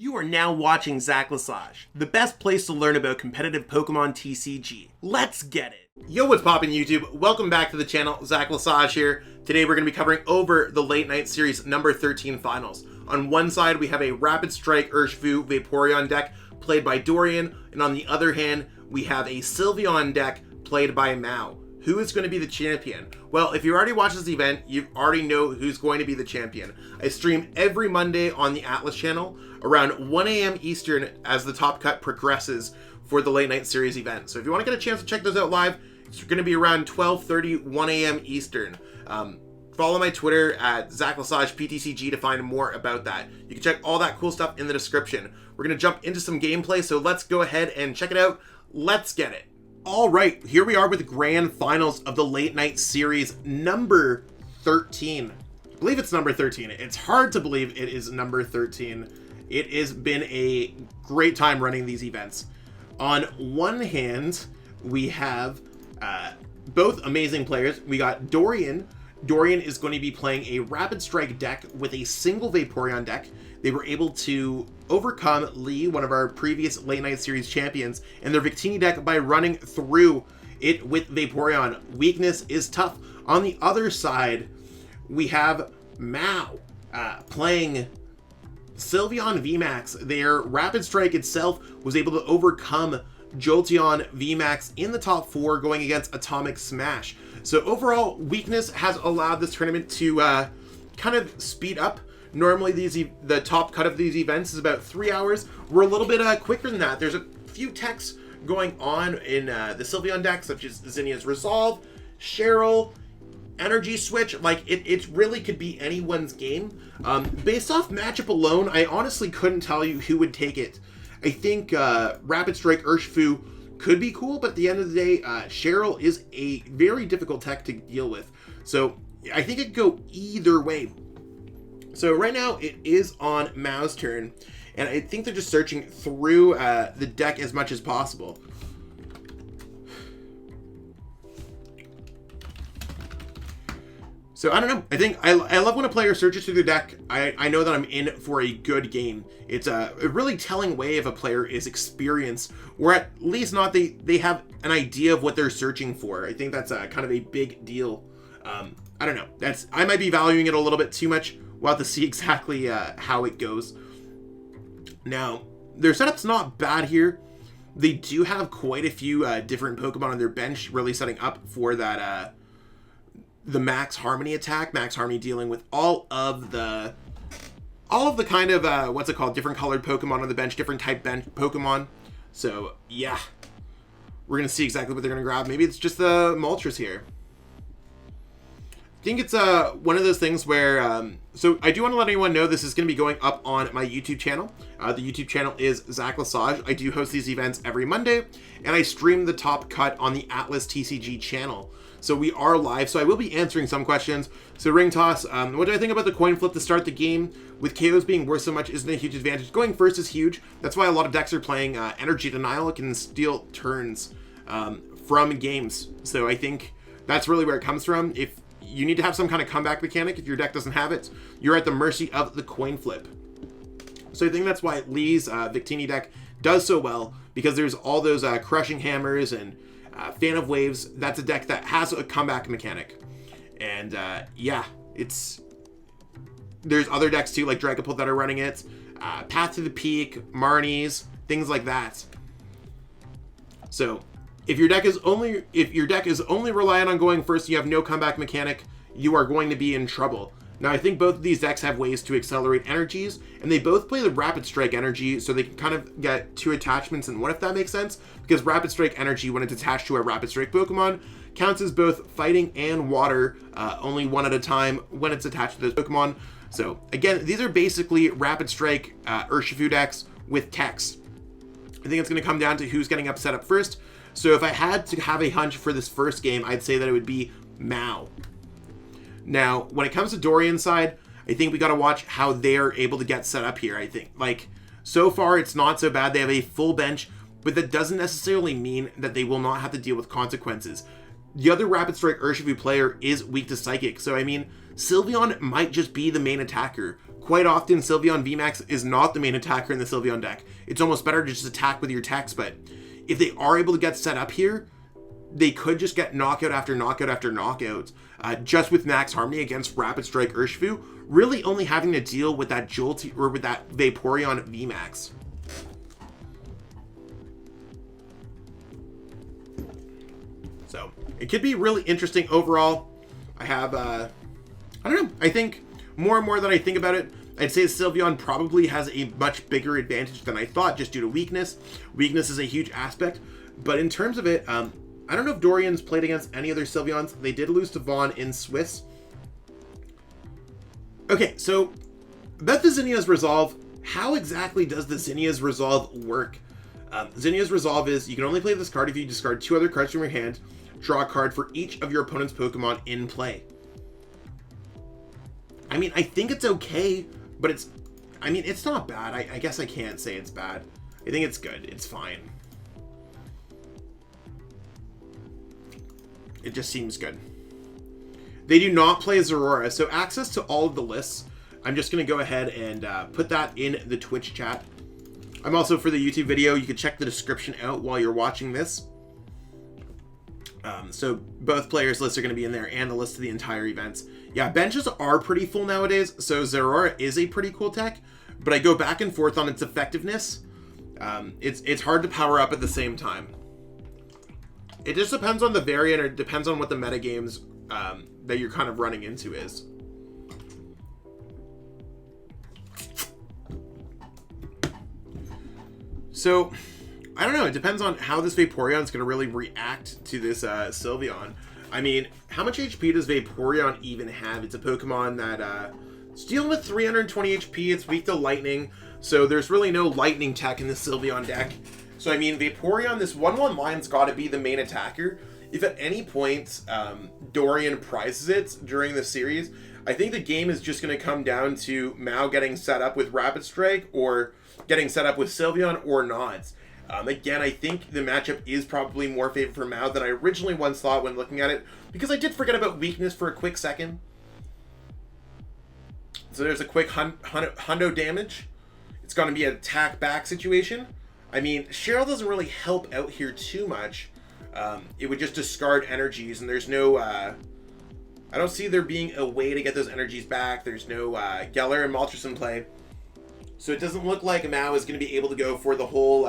You are now watching Zach Lesage, the best place to learn about competitive Pokemon TCG. Let's get it! Yo, what's poppin' YouTube? Welcome back to the channel, Zach Lesage here. Today we're going to be covering over the Late Night Series number 13 finals. On one side we have a Rapid Strike Urshifu Vaporeon deck played by Dorian, and on the other hand we have a Sylveon deck played by Mao. Who is going to be the champion? Well, if you already watched this event, you already know who's going to be the champion. I stream every Monday on the Atlas channel around 1 a.m. Eastern as the top cut progresses for the Late Night Series event. So if you want to get a chance to check those out live, it's going to be around 12:30, 1 a.m. Eastern. Follow my Twitter at ZachLesagePTCG to find more about that. You can check all that cool stuff in the description. We're going to jump into some gameplay, so let's go ahead and check it out. Let's get it. All right, here we are with the grand finals of the Late Night Series number 13. I believe it's number 13. It's hard to believe it is number 13. It has been a great time running these events. On one hand, we have both amazing players. We got Dorian. Dorian is going to be playing a Rapid Strike deck with a single Vaporeon deck. They were able to overcome Lee, one of our previous Late Night Series champions, and their Victini deck by running through it with Vaporeon. Weakness is tough. On the other side, we have Mao playing Sylveon VMAX. Their Rapid Strike itself was able to overcome Jolteon VMAX in the top 4 going against Atomic Smash. So overall, weakness has allowed this tournament to kind of speed up. Normally the top cut of these events is about 3 hours. We're a little bit quicker than that. There's a few techs going on in the Sylveon deck, such as Zinnia's Resolve, Cheryl, Energy Switch. Like, it really could be anyone's game. Based off matchup alone, I honestly couldn't tell you who would take it. I think Rapid Strike Urshifu could be cool, but at the end of the day, Cheryl is a very difficult tech to deal with. So I think it could go either way. So right now it is on Mao's turn, and I think they're just searching through the deck as much as possible. So I don't know. I think I love when a player searches through the deck. I know that I'm in for a good game. It's a really telling way if a player is experienced, or at least not they have an idea of what they're searching for. I think that's kind of a big deal. I don't know. I might be valuing it a little bit too much. We'll have to see exactly how it goes. Now, their setup's not bad here. They do have quite a few different Pokemon on their bench, really setting up for that the Max Harmony attack. Max Harmony dealing with all of the kind of what's it called? Different colored Pokemon on the bench, different type bench Pokemon. So yeah, we're gonna see exactly what they're gonna grab. Maybe it's just the Moltres here. I think it's one of those things where, so I do want to let anyone know this is going to be going up on my YouTube channel. The YouTube channel is Zach Lesage. I do host these events every Monday, and I stream the top cut on the Atlas TCG channel. So we are live, so I will be answering some questions. So ring toss, what do I think about the coin flip to start the game? With KOs being worth so much isn't a huge advantage. Going first is huge. That's why a lot of decks are playing Energy Denial. It can steal turns from games. So I think that's really where it comes from. If you need to have some kind of comeback mechanic. If your deck doesn't have it, you're at the mercy of the coin flip. So I think that's why Lee's Victini deck does so well, because there's all those Crushing Hammers and Fan of Waves. That's a deck that has a comeback mechanic. And yeah, there's other decks too, like Dragapult, that are running it. Path to the Peak, Marnie's, things like that. So if your deck is only reliant on going first, you have no comeback mechanic, you are going to be in trouble. Now, I think both of these decks have ways to accelerate energies, and they both play the Rapid Strike energy, so they can kind of get 2 attachments in one, if that makes sense, because Rapid Strike energy, when it's attached to a Rapid Strike Pokemon, counts as both fighting and water, only one at a time when it's attached to those Pokemon. So again, these are basically Rapid Strike Urshifu decks with techs. I think it's going to come down to who's getting up set up first. So if I had to have a hunch for this first game, I'd say that it would be Mao. Now, when it comes to Dorian's side, I think we got to watch how they're able to get set up here. I think, like, so far it's not so bad. They have a full bench, but that doesn't necessarily mean that they will not have to deal with consequences. The other Rapid Strike Urshifu player is weak to Psychic, so I mean, Sylveon might just be the main attacker. quite often Sylveon VMAX is not the main attacker in the Sylveon deck. It's almost better to just attack with your techs, but if they are able to get set up here, they could just get knockout after knockout after knockout, just with Max Harmony against Rapid Strike Urshifu, really only having to deal with that Jolty or with that Vaporeon VMAX. So it could be really interesting overall. I have, I don't know, I think more and more that I think about it, I'd say Sylveon probably has a much bigger advantage than I thought, just due to weakness. Weakness is a huge aspect, but in terms of it, I don't know if Dorian's played against any other Sylveons. They did lose to Vaughn in Swiss. Okay, so about the Zinnia's Resolve, how exactly does the Zinnia's Resolve work? Zinnia's Resolve is, you can only play this card if you discard 2 other cards from your hand, draw a card for each of your opponent's Pokemon in play. I mean, I think it's okay, but it's, I mean, it's not bad. I guess I can't say it's bad. I think it's good. It's fine. It just seems good. They do not play Zeraora, so access to all of the lists. I'm just going to go ahead and put that in the Twitch chat. I'm also, for the YouTube video, you can check the description out while you're watching this. So both players' lists are going to be in there, and the list of the entire events. Yeah, benches are pretty full nowadays, so Zeraora is a pretty cool tech, but I go back and forth on its effectiveness. It's hard to power up at the same time. It just depends on the variant, or it depends on what the metagames that you're kind of running into is. So, I don't know. It depends on how this Vaporeon is going to really react to this Sylveon. I mean, how much HP does Vaporeon even have? It's a Pokemon that it's dealing with 320 HP. It's weak to Lightning, so there's really no Lightning tech in the Sylveon deck. So, I mean, Vaporeon, this 1-1 line's got to be the main attacker. If at any point Dorian prizes it during the series, I think the game is just going to come down to Mao getting set up with Rapid Strike or getting set up with Sylveon or not. Again, I think the matchup is probably more favored for Mao than I originally once thought when looking at it, because I did forget about weakness for a quick second. So there's a quick hundo damage. It's going to be an attack back situation. I mean, Cheryl doesn't really help out here too much. It would just discard energies, and there's no, I don't see there being a way to get those energies back. There's no Galarian Moltres in play. So it doesn't look like Mao is going to be able to go for the whole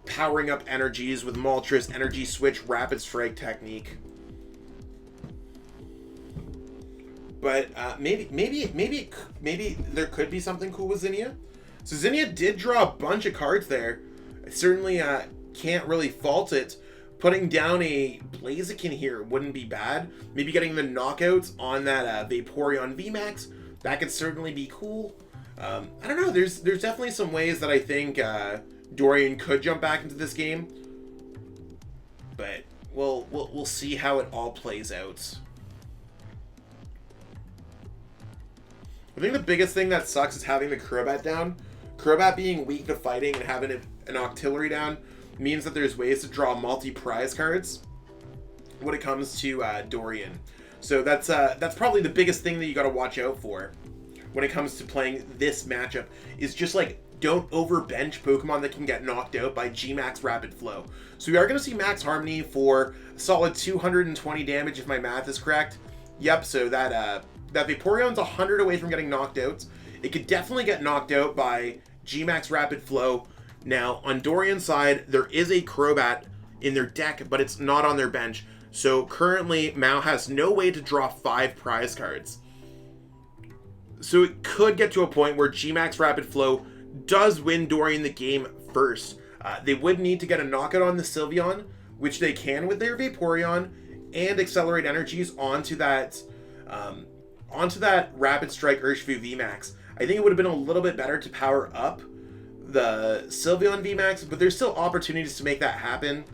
powering up energies with Moltres, Energy Switch, Rapid Strike technique. But maybe there could be something cool with Zinnia. So Zinnia did draw a bunch of cards there. I certainly can't really fault it. Putting down a Blaziken here wouldn't be bad. Maybe getting the knockouts on that Vaporeon VMAX, that could certainly be cool. I don't know. There's definitely some ways that I think Dorian could jump back into this game, but we'll see how it all plays out. I think the biggest thing that sucks is having the Crobat down. Crobat being weak to fighting and having an Octillery down means that there's ways to draw multi-prize cards when it comes to Dorian. So that's probably the biggest thing that you got to watch out for when it comes to playing this matchup, is just like, don't overbench Pokemon that can get knocked out by G-Max Rapid Flow. So we are going to see Max Harmony for a solid 220 damage if my math is correct. Yep, so that Vaporeon's 100 away from getting knocked out. It could definitely get knocked out by G-Max Rapid Flow. Now, on Dorian's side, there is a Crobat in their deck, but it's not on their bench. So currently, Mao has no way to draw 5 prize cards. So it could get to a point where G-Max Rapid Flow does win Dorian the game first. They would need to get a knockout on the Sylveon, which they can with their Vaporeon, and accelerate energies onto that Rapid Strike Urshifu VMAX. I think it would have been a little bit better to power up the Sylveon VMAX, but there's still opportunities to make that happen.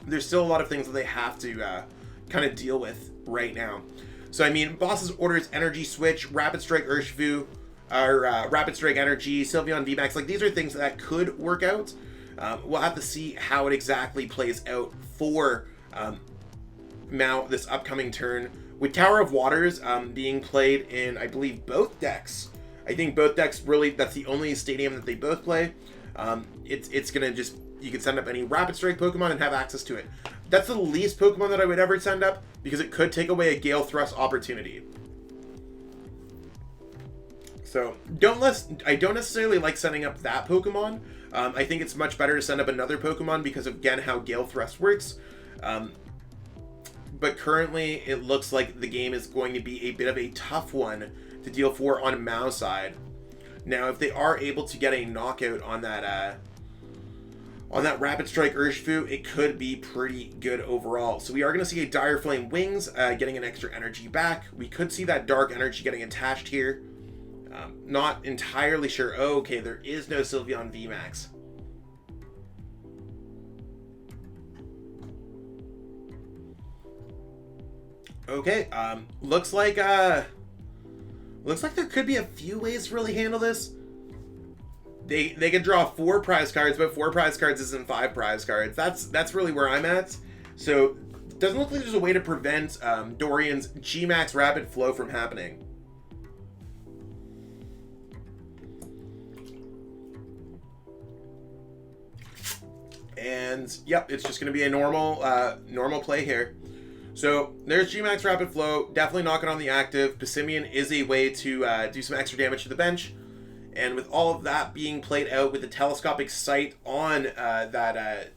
There's still a lot of things that they have to kind of deal with right now. So, I mean, Boss's orders, Energy Switch, Rapid Strike Urshifu, or Rapid Strike Energy, Sylveon VMAX, like, these are things that could work out. We'll have to see how it exactly plays out for Mao this upcoming turn With Tower of Waters being played in, I believe, both decks. I think both decks really, that's the only stadium that they both play. It's going to just, you can send up any Rapid Strike Pokemon and have access to it. That's the least Pokemon that I would ever send up because it could take away a Gale Thrust opportunity. So, I don't necessarily like sending up that Pokemon. I think it's much better to send up another Pokemon because of, again, how Gale Thrust works. But currently, it looks like the game is going to be a bit of a tough one to deal for on Mao's side. Now, if they are able to get a knockout on that Rapid Strike Urshifu, it could be pretty good overall. So we are going to see a Dire Flame Wings getting an extra energy back. We could see that Dark Energy getting attached here. Not entirely sure. Oh, okay, there is no Sylveon VMAX. Okay, looks like there could be a few ways to really handle this. They could draw 4 prize cards, but 4 prize cards isn't 5 prize cards. That's really where I'm at. So it doesn't look like there's a way to prevent Dorian's G-Max Rapid Flow from happening. And yep, it's just going to be a normal play here. So there's G-Max Rapid Flow, definitely knocking on the active. Passimian is a way to do some extra damage to the bench. And with all of that being played out with the Telescopic Sight on that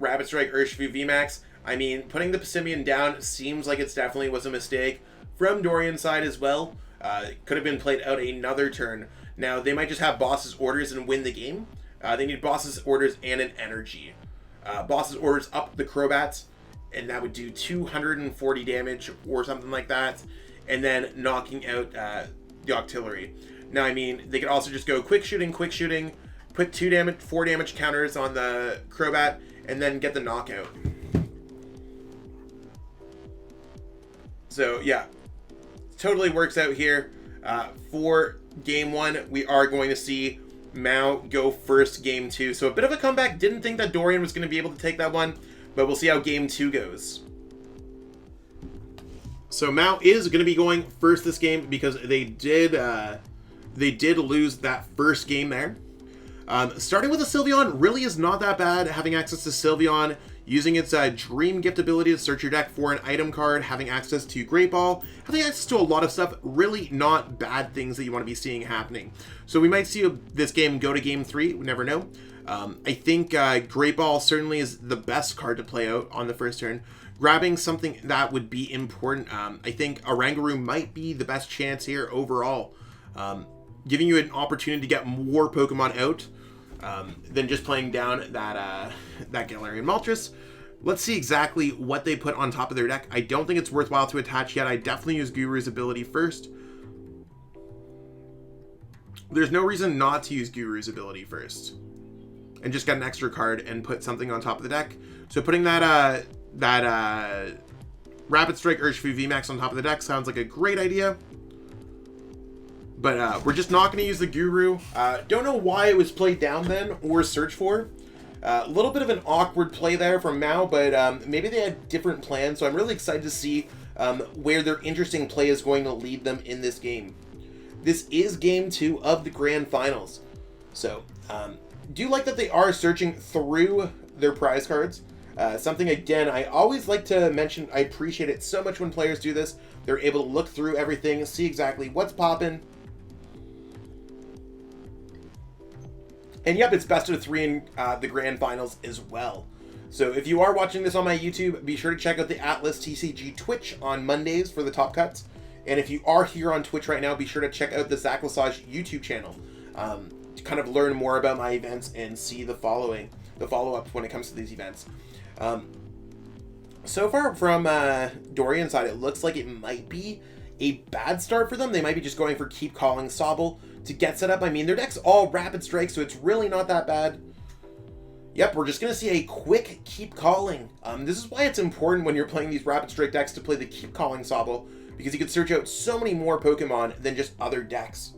Rapid Strike Urshifu VMAX, I mean, putting the Passimian down seems like it's definitely was a mistake from Dorian's side as well. It could have been played out another turn. Now, they might just have Boss's Orders and win the game. They need Boss's Orders and an Energy. Boss's Orders up the Crobats, and that would do 240 damage or something like that, and then knocking out the Octillery. Now, I mean, they could also just go quick shooting, put 4 damage counters on the Crobat, and then get the knockout. So, yeah, totally works out here. For game 1, we are going to see Mao go first game 2. So a bit of a comeback. Didn't think that Dorian was going to be able to take that one, but we'll see how game 2 goes. So Mao is going to be going first this game because they did lose that first game there. Starting with a Sylveon really is not that bad. Having access to Sylveon, using its Dream Gift ability to search your deck for an item card, having access to Great Ball, having access to a lot of stuff, really not bad things that you want to be seeing happening. So we might see this game go to game 3, we never know. I think Great Ball certainly is the best card to play out on the first turn. Grabbing something that would be important, I think Oranguru might be the best chance here overall. Giving you an opportunity to get more Pokemon out than just playing down that Galarian Moltres. Let's see exactly what they put on top of their deck. I don't think it's worthwhile to attach yet. I definitely use Guru's ability first. There's no reason not to use Guru's ability first. And just get an extra card and put something on top of the deck. So putting that Rapid Strike Urshifu VMAX on top of the deck sounds like a great idea. But we're just not going to use the Guru. Don't know why it was played down then or searched for. A little bit of an awkward play there from Mao, but maybe they had different plans. So I'm really excited to see where their interesting play is going to lead them in this game. This is game 2 of the Grand Finals. So do like that they are searching through their prize cards. Something, again, I always like to mention, I appreciate it so much when players do this. They're able to look through everything, see exactly what's popping. And yep, it's best of 3 in the Grand Finals as well. So if you are watching this on my YouTube, be sure to check out the Atlas TCG Twitch on Mondays for the top cuts. And if you are here on Twitch right now, be sure to check out the Zacklessage YouTube channel to kind of learn more about my events and see the follow-up when it comes to these events. So far from Dorian's side, it looks like it might be a bad start for them. They might be just going for Keep Calling Sobble to get set up. I mean, their deck's all Rapid Strike, so it's really not that bad. Yep, we're just going to see a quick Keep Calling. This is why it's important when you're playing these Rapid Strike decks to play the Keep Calling Sobble, because you can search out so many more Pokemon than just other decks.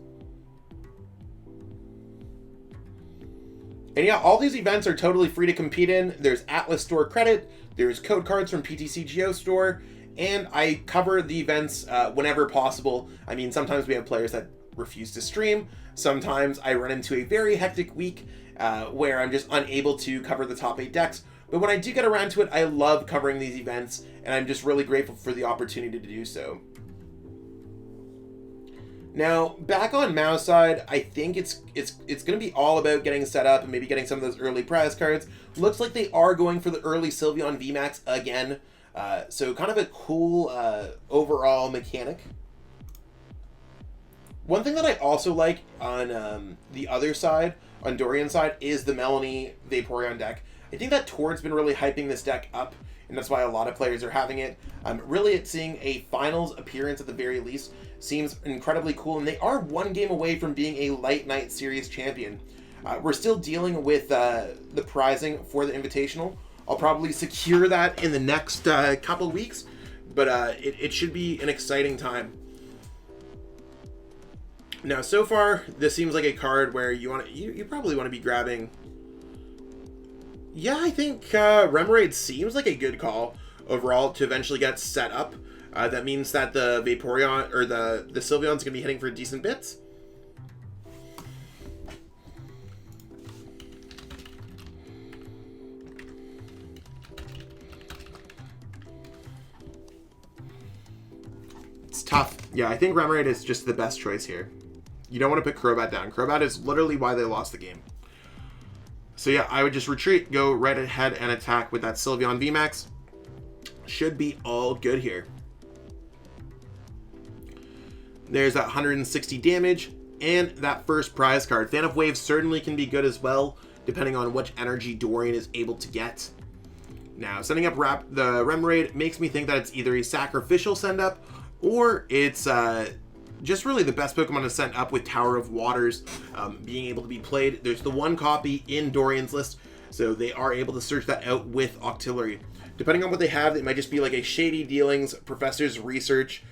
And yeah, all these events are totally free to compete in. There's Atlas Store credit, there's code cards from PTCGO Store, and I cover the events whenever possible. I mean, sometimes we have players that refuse to stream. Sometimes I run into a very hectic week where I'm just unable to cover the top 8 decks. But when I do get around to it, I love covering these events, and I'm just really grateful for the opportunity to do so. Now, back on Mao's side, I think it's going to be all about getting set up and maybe getting some of those early prize cards. Looks like they are going for the early Sylveon VMAX again. So kind of a cool overall mechanic. One thing that I also like on the other side, on Dorian's side, is the Melanie Vaporeon deck. I think that Tord's been really hyping this deck up, and that's why a lot of players are having it. Really, it's seeing a finals appearance at the very least seems incredibly cool, and they are one game away from being a Light Night Series champion. We're still dealing with the prizing for the Invitational. I'll probably secure that in the next couple weeks, but it should be an exciting time. Now, so far, this seems like a card where you probably want to be grabbing. Yeah, I think Remoraid seems like a good call overall to eventually get set up. That means that the Vaporeon or the Sylveon's gonna be hitting for decent bits. It's tough. Yeah, I think Remoraid is just the best choice here. You don't want to put Crobat down. Crobat is literally why they lost the game. So yeah, I would just retreat, go right ahead and attack with that Sylveon VMAX. Should be all good here. There's that 160 damage and that first prize card. Fan of Waves certainly can be good as well, depending on which energy Dorian is able to get. Now, setting up the Remoraid makes me think that it's either a sacrificial send up or it's just really the best Pokemon to send up with Tower of Waters being able to be played. There's the one copy in Dorian's list, so they are able to search that out with Octillery. Depending on what they have, it might just be like a Shady Dealings, Professor's Research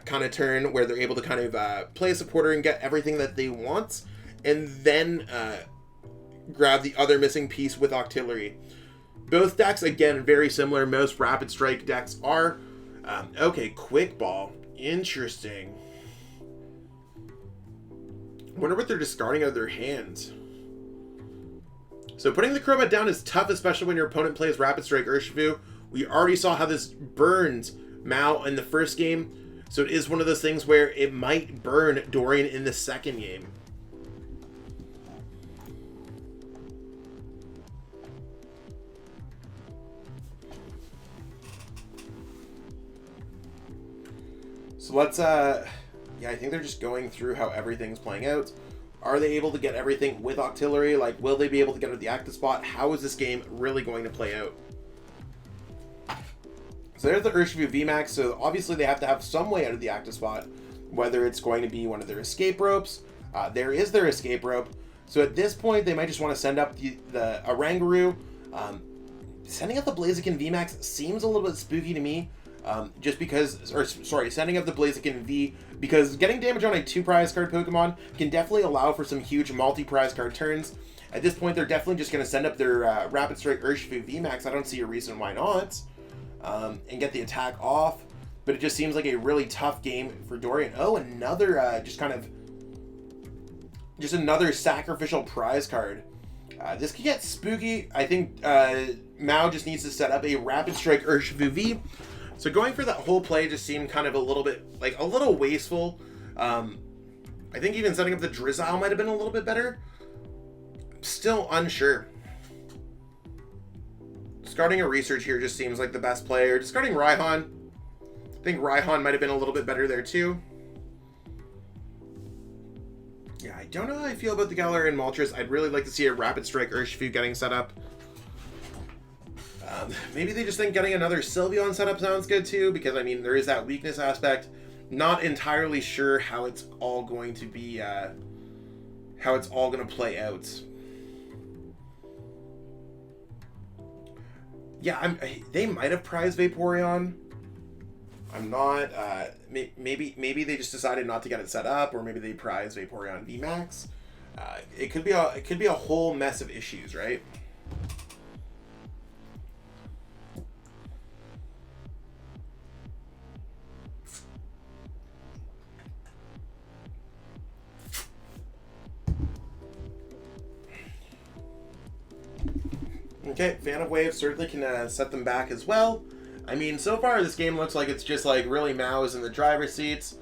kind of turn where they're able to kind of play a supporter and get everything that they want, and then grab the other missing piece with Octillery. Both decks, again, very similar. Most Rapid Strike decks are. Okay, Quick Ball. Interesting. Wonder what they're discarding out of their hands. So putting the Crobat down is tough, especially when your opponent plays Rapid Strike Urshifu. We already saw how this burns Mao in the first game. So it is one of those things where it might burn Dorian in the second game. So let's, yeah, I think they're just going through how everything's playing out. Are they able to get everything with Octillery? Like, will they be able to get it at the active spot? How is this game really going to play out? So there's the Urshifu VMAX, so obviously they have to have some way out of the active spot, whether it's going to be one of their escape ropes. There is their escape rope. So at this point, they might just want to send up the Oranguru. Sending up the Blaziken VMAX seems a little bit spooky to me. Just because, or sorry, sending up the Blaziken V, because getting damage on a 2 prize card Pokemon can definitely allow for some huge multi-prize card turns. At this point, they're definitely just going to send up their Rapid Strike Urshifu VMAX. I don't see a reason why not. And get the attack off. But it just seems like a really tough game for Dorian. Oh, another, just another sacrificial prize card. This could get spooky. I think Mao just needs to set up a Rapid Strike Urshifu V. So going for that whole play just seemed kind of a little bit, like, a little wasteful. I think even setting up the Drizzile might have been a little bit better. Still unsure. Discarding a Research here just seems like the best player. Discarding Raihan. I think Raihan might have been a little bit better there too. Yeah, I don't know how I feel about the Galarian Moltres. I'd really like to see a Rapid Strike Urshifu getting set up. Maybe they just think getting another Sylveon setup sounds good too, because I mean there is that weakness aspect. Not entirely sure how it's all going to be, how it's all going to play out. Yeah, they might have prized Vaporeon. I'm not. Maybe they just decided not to get it set up, or maybe they prized Vaporeon VMAX. It could be a whole mess of issues, right? Okay, Fan of Waves certainly can set them back as well. I mean, so far this game looks like it's just like really Mao is in the driver's seats,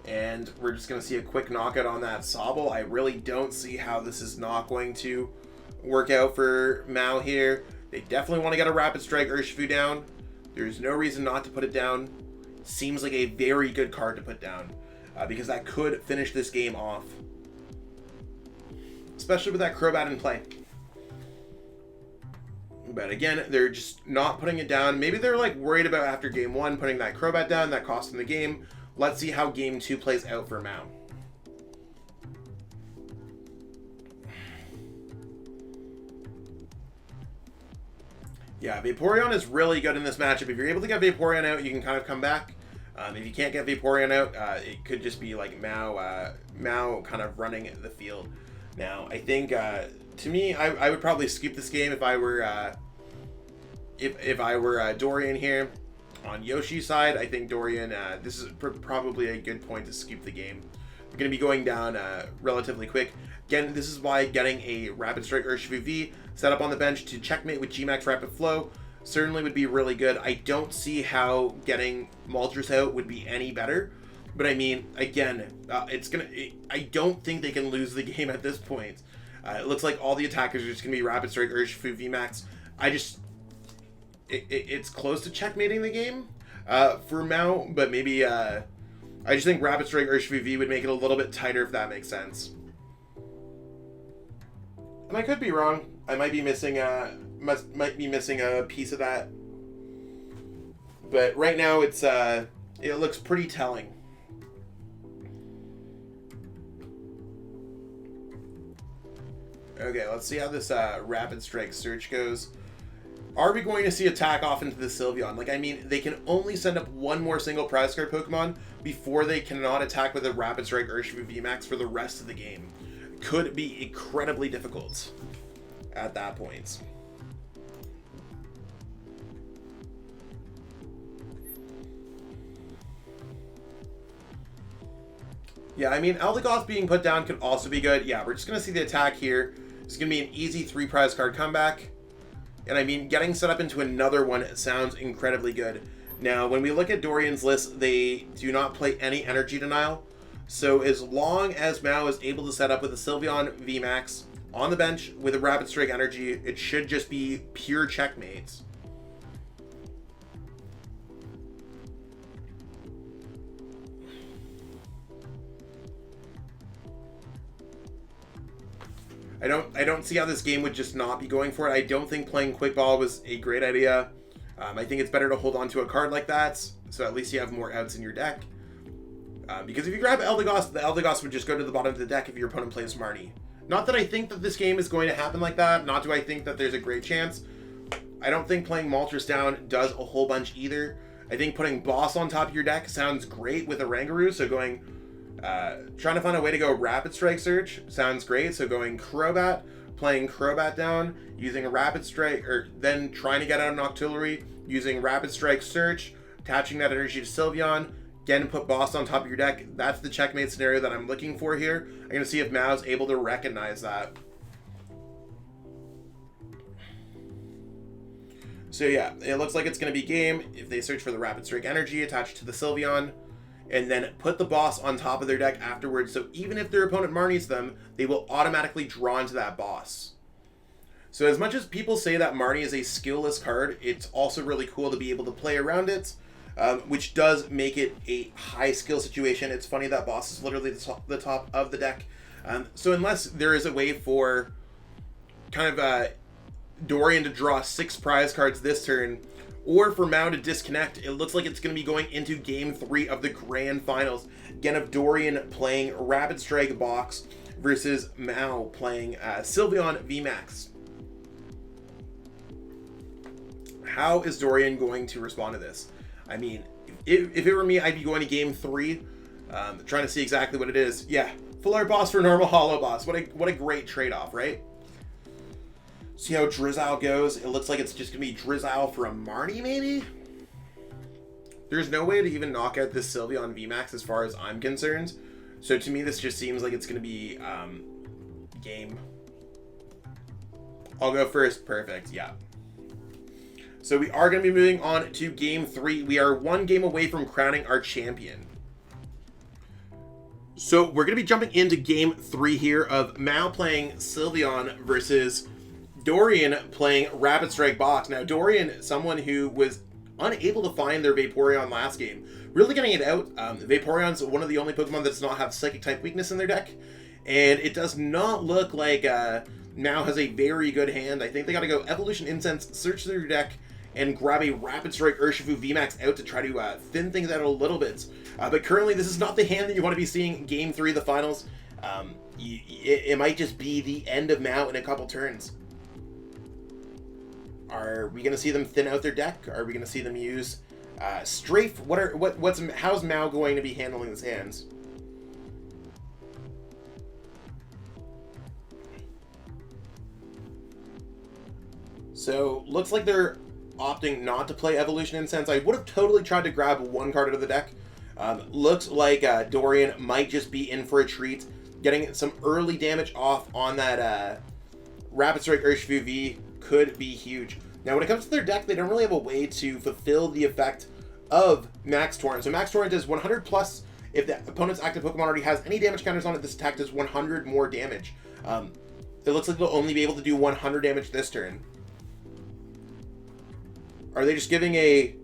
and we're just going to see a quick knockout on that Sobble. I really don't see how this is not going to work out for Mao here. They definitely want to get a Rapid Strike Urshifu down. There's no reason not to put it down. Seems like a very good card to put down, because that could finish this game off. Especially with that Crobat in play. But again, they're just not putting it down. Maybe they're like worried about after game 1 putting that Crobat down, that cost them the game. Let's see how game 2 plays out for Mao. Yeah, Vaporeon is really good in this matchup. If you're able to get Vaporeon out, you can kind of come back. If you can't get Vaporeon out, it could just be like Mao kind of running the field. Now, I think to me, I would probably skip this game if I were Dorian here. On Yoshi's side, I think Dorian, this is probably a good point to skip the game. We're going to be going down relatively quick. Again, this is why getting a Rapid Strike Urshifu V set up on the bench to checkmate with G-Max Rapid Flow certainly would be really good. I don't see how getting Moltres out would be any better. But I mean, again, I don't think they can lose the game at this point. It looks like all the attackers are just going to be Rapid Strike Urshifu VMAX. It's close to checkmating the game for Mao, but maybe I just think Rapid Strike Urshifu V would make it a little bit tighter, if that makes sense. And I could be wrong. I might be missing a piece of that. But right now it looks pretty telling. Okay, let's see how this Rapid Strike search goes. Are we going to see attack off into the Sylveon? Like, I mean, they can only send up one more single prize card Pokemon before they cannot attack with a Rapid Strike Urshifu VMAX for the rest of the game. Could be incredibly difficult at that point. Yeah, I mean, Eldegoss being put down could also be good. Yeah, we're just going to see the attack here. It's going to be an easy 3 prize card comeback. And I mean, getting set up into another one sounds incredibly good. Now, when we look at Dorian's list, they do not play any energy denial. So as long as Mao is able to set up with a Sylveon VMAX on the bench with a Rapid Strike energy, it should just be pure checkmates. I don't see how this game would just not be going for it. I don't think playing Quick Ball was a great idea. I think it's better to hold on to a card like that, so at least you have more outs in your deck. Because if you grab Eldegoss, the Eldegoss would just go to the bottom of the deck if your opponent plays Marnie. Not that I think that this game is going to happen like that. Not do I think that there's a great chance. I don't think playing Moltres down does a whole bunch either. I think putting Boss on top of your deck sounds great with Oranguru, so going... trying to find a way to go Rapid Strike Search sounds great. So going Crobat, playing Crobat down, using a Rapid Strike, or then trying to get out an Octillery, using Rapid Strike Search, attaching that energy to Sylveon, again put Boss on top of your deck. That's the checkmate scenario that I'm looking for here. I'm going to see if Mao's able to recognize that. So yeah, it looks like it's going to be game if they search for the Rapid Strike energy attached to the Sylveon, and then put the Boss on top of their deck afterwards, so even if their opponent Marnies them, they will automatically draw into that Boss. So as much as people say that Marnie is a skillless card, it's also really cool to be able to play around it, which does make it a high skill situation. It's funny that Boss is literally the top of the deck. So unless there is a way for kind of Dorian to draw 6 prize cards this turn, or for Mao to disconnect, it looks like it's going to be going into Game 3 of the Grand Finals. Again, of Dorian playing Rapid Strike Box versus Mao playing Sylveon VMAX. How is Dorian going to respond to this? I mean, if it were me, I'd be going to Game 3, trying to see exactly what it is. Yeah, Full Art Boss for normal Hollow Boss. What a great trade-off, right? See how Drizzile goes. It looks like it's just going to be Drizzile for a Marnie, maybe? There's no way to even knock out this Sylveon VMAX as far as I'm concerned. So to me, this just seems like it's going to be game. I'll go first. Perfect. Yeah. So we are going to be moving on to Game 3. We are one game away from crowning our champion. So we're going to be jumping into Game 3 here of Mao playing Sylveon versus Dorian playing Rapid Strike Box. Now Dorian, someone who was unable to find their Vaporeon last game, really getting it out. Vaporeon's one of the only Pokemon that does not have Psychic type weakness in their deck. And it does not look like Mao has a very good hand. I think they got to go Evolution Incense, search through their deck, and grab a Rapid Strike Urshifu VMAX out to try to thin things out a little bit. But currently, this is not the hand that you want to be seeing Game 3 of the finals. It might just be the end of Mao in a couple turns. Are we going to see them thin out their deck? Are we going to see them use Strafe? How's Mao going to be handling his hands? So, looks like they're opting not to play Evolution Incense. I would have totally tried to grab one card out of the deck. Looks like Dorian might just be in for a treat, getting some early damage off on that Rapid Strike Urshifu V could be huge. Now, when it comes to their deck, they don't really have a way to fulfill the effect of Max Torrent. So Max Torrent does 100 plus. If the opponent's active Pokemon already has any damage counters on it, this attack does 100 more damage. It looks like they'll only be able to do 100 damage this turn. Are they just giving a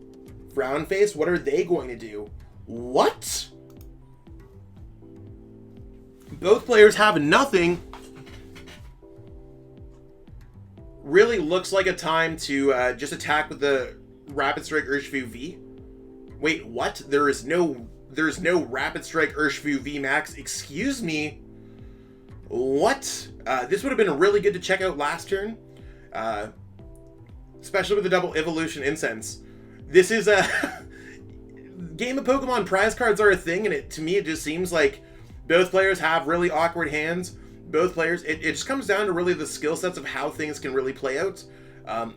frown face? What are they going to do? What? Both players have nothing. Really looks like a time to just attack with the Rapid Strike Urshifu V. Wait, what? There's no Rapid Strike Urshifu VMAX. Excuse me. What? This would have been really good to check out last turn. Especially with the double Evolution Incense. This is a game of Pokemon prize cards are a thing, and to me it just seems like both players have really awkward hands. Both players, it just comes down to really the skill sets of how things can really play out.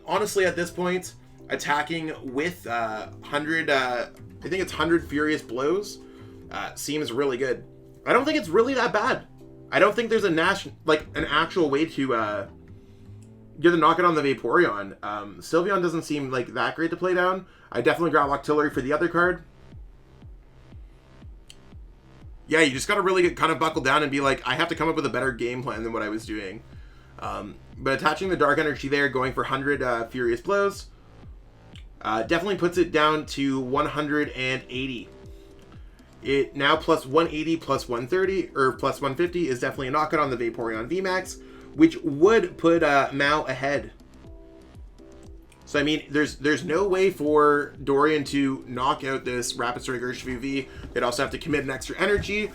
Honestly, at this point, attacking with 100, I think it's 100 Furious Blows, seems really good. I don't think it's really that bad. I don't think there's an actual way to get the knockout on the Vaporeon. Sylveon doesn't seem like that great to play down. I definitely grab Octillery for the other card. Yeah, you just got to really kind of buckle down and be like, I have to come up with a better game plan than what I was doing. But attaching the Dark Energy there, going for 100 Furious Blows, definitely puts it down to 180. It now plus 180, plus 130, or plus 150 is definitely a knockout on the Vaporeon VMAX, which would put Mao ahead. So, I mean, there's no way for Dorian to knock out this Rapid Strike Urshifu V. They'd also have to commit an extra energy,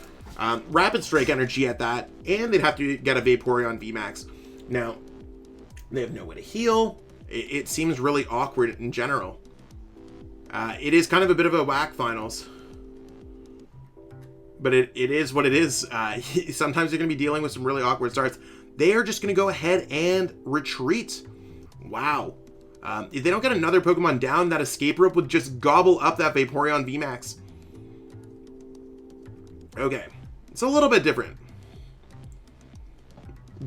Rapid Strike energy at that, and they'd have to get a Vaporeon VMAX. Now, they have no way to heal. It seems really awkward in general. It is kind of a bit of a whack finals. But it is what it is. Sometimes you're going to be dealing with some really awkward starts. They are just going to go ahead and retreat. Wow. If they don't get another Pokemon down, that Escape Rope would just gobble up that Vaporeon VMAX. Okay. It's a little bit different.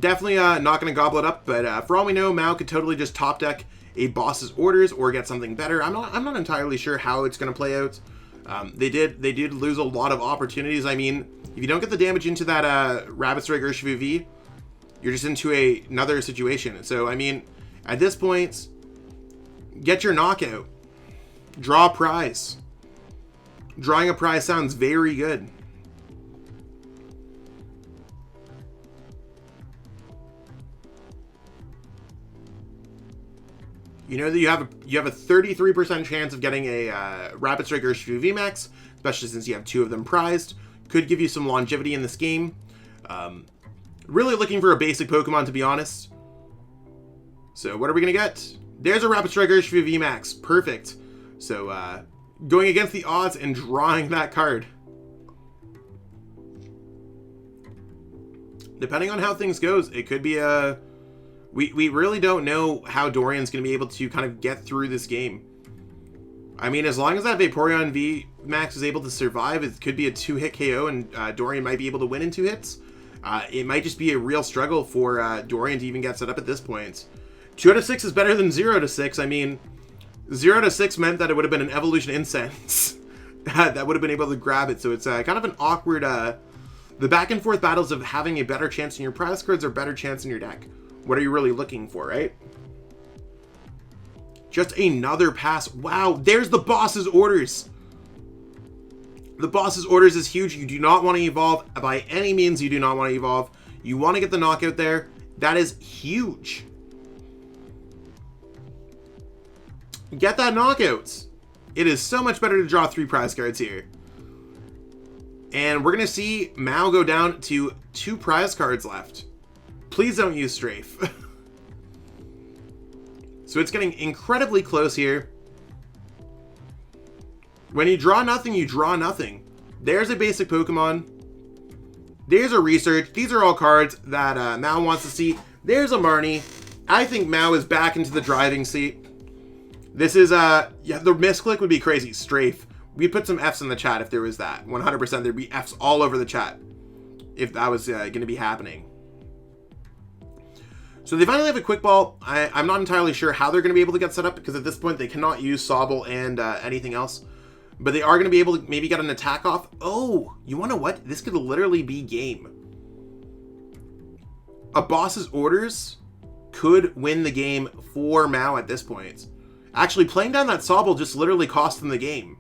Definitely not going to gobble it up, but for all we know, Mao could totally just top deck a boss's orders or get something better. I'm not entirely sure how it's going to play out. They did lose a lot of opportunities. I mean, if you don't get the damage into that Rapid Strike Urshifu V, you're just into another situation. So, I mean, at this point, get your knockout. Draw a prize. Drawing a prize sounds very good. You know that you have a 33% chance of getting a Rapid Strike Urshifu VMAX, especially since you have two of them prized. Could give you some longevity in this game. Really looking for a basic Pokemon, to be honest. So what are we going to get? There's a Rapid Strike Urshifu VMAX. Perfect. So going against the odds and drawing that card. Depending on how things goes, it could be a... We really don't know how Dorian's going to be able to kind of get through this game. I mean, as long as that Vaporeon VMAX is able to survive, it could be a 2-hit KO, and Dorian might be able to win in 2 hits. It might just be a real struggle for Dorian to even get set up at this point. 2 out of 6 is better than 0 out of 6. I mean, 0 to 6 meant that it would have been an Evolution Incense that would have been able to grab it. So it's kind of an awkward, the back and forth battles of having a better chance in your prize cards or better chance in your deck. What are you really looking for, right? Just another pass. Wow, there's the boss's orders. The boss's orders is huge. You do not want to evolve. By any means, you do not want to evolve. You want to get the knockout there. That is huge. Get that knockout. It is so much better to draw 3 prize cards here. And we're going to see Mao go down to 2 prize cards left. Please don't use Strafe. So it's getting incredibly close here. When you draw nothing, you draw nothing. There's a basic Pokemon. There's a research. These are all cards that Mao wants to see. There's a Marnie. I think Mao is back into the driving seat. This is, yeah, the misclick would be crazy. Strafe. We'd put some Fs in the chat if there was that. 100% there'd be Fs all over the chat if that was going to be happening. So they finally have a Quick Ball. I'm not entirely sure how they're going to be able to get set up because at this point they cannot use Sobble and anything else. But they are going to be able to maybe get an attack off. Oh, you want to know what? This could literally be game. A boss's orders could win the game for Mao at this point. Actually, playing down that Sobble just literally cost them the game.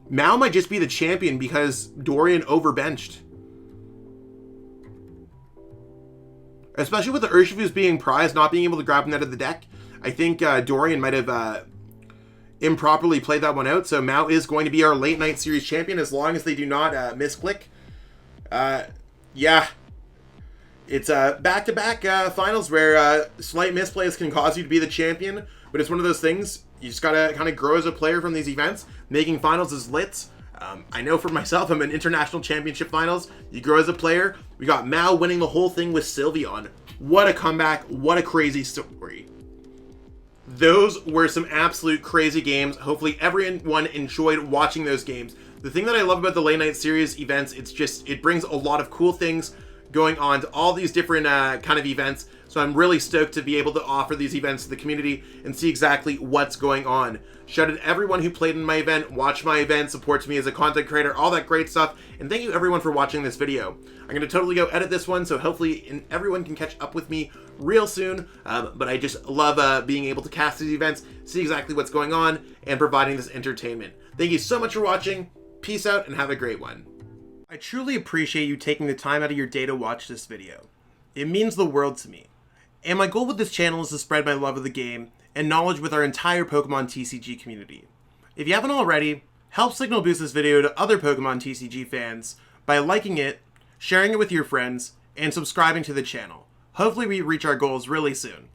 Mao might just be the champion because Dorian overbenched. Especially with the Urshifus being prized, not being able to grab them out of the deck. I think Dorian might have improperly played that one out. So Mao is going to be our late night series champion as long as they do not misclick. Yeah. It's back-to-back finals where slight misplays can cause you to be the champion. But it's one of those things, you just got to kind of grow as a player from these events. Making finals is lit. I know for myself, I'm in international championship finals. You grow as a player. We got Mao winning the whole thing with Sylveon. What a comeback. What a crazy story. Those were some absolute crazy games. Hopefully everyone enjoyed watching those games. The thing that I love about the late night series events, it brings a lot of cool things going on to all these different kind of events. So I'm really stoked to be able to offer these events to the community and see exactly what's going on. Shout out to everyone who played in my event, watched my event, supports me as a content creator, all that great stuff. And thank you everyone for watching this video. I'm going to totally go edit this one, so hopefully everyone can catch up with me real soon. But I just love being able to cast these events, see exactly what's going on, and providing this entertainment. Thank you so much for watching. Peace out and have a great one. I truly appreciate you taking the time out of your day to watch this video. It means the world to me. And my goal with this channel is to spread my love of the game and knowledge with our entire Pokemon TCG community. If you haven't already, help signal boost this video to other Pokemon TCG fans by liking it, sharing it with your friends, and subscribing to the channel. Hopefully we reach our goals really soon.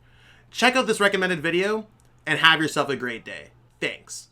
Check out this recommended video and have yourself a great day. Thanks.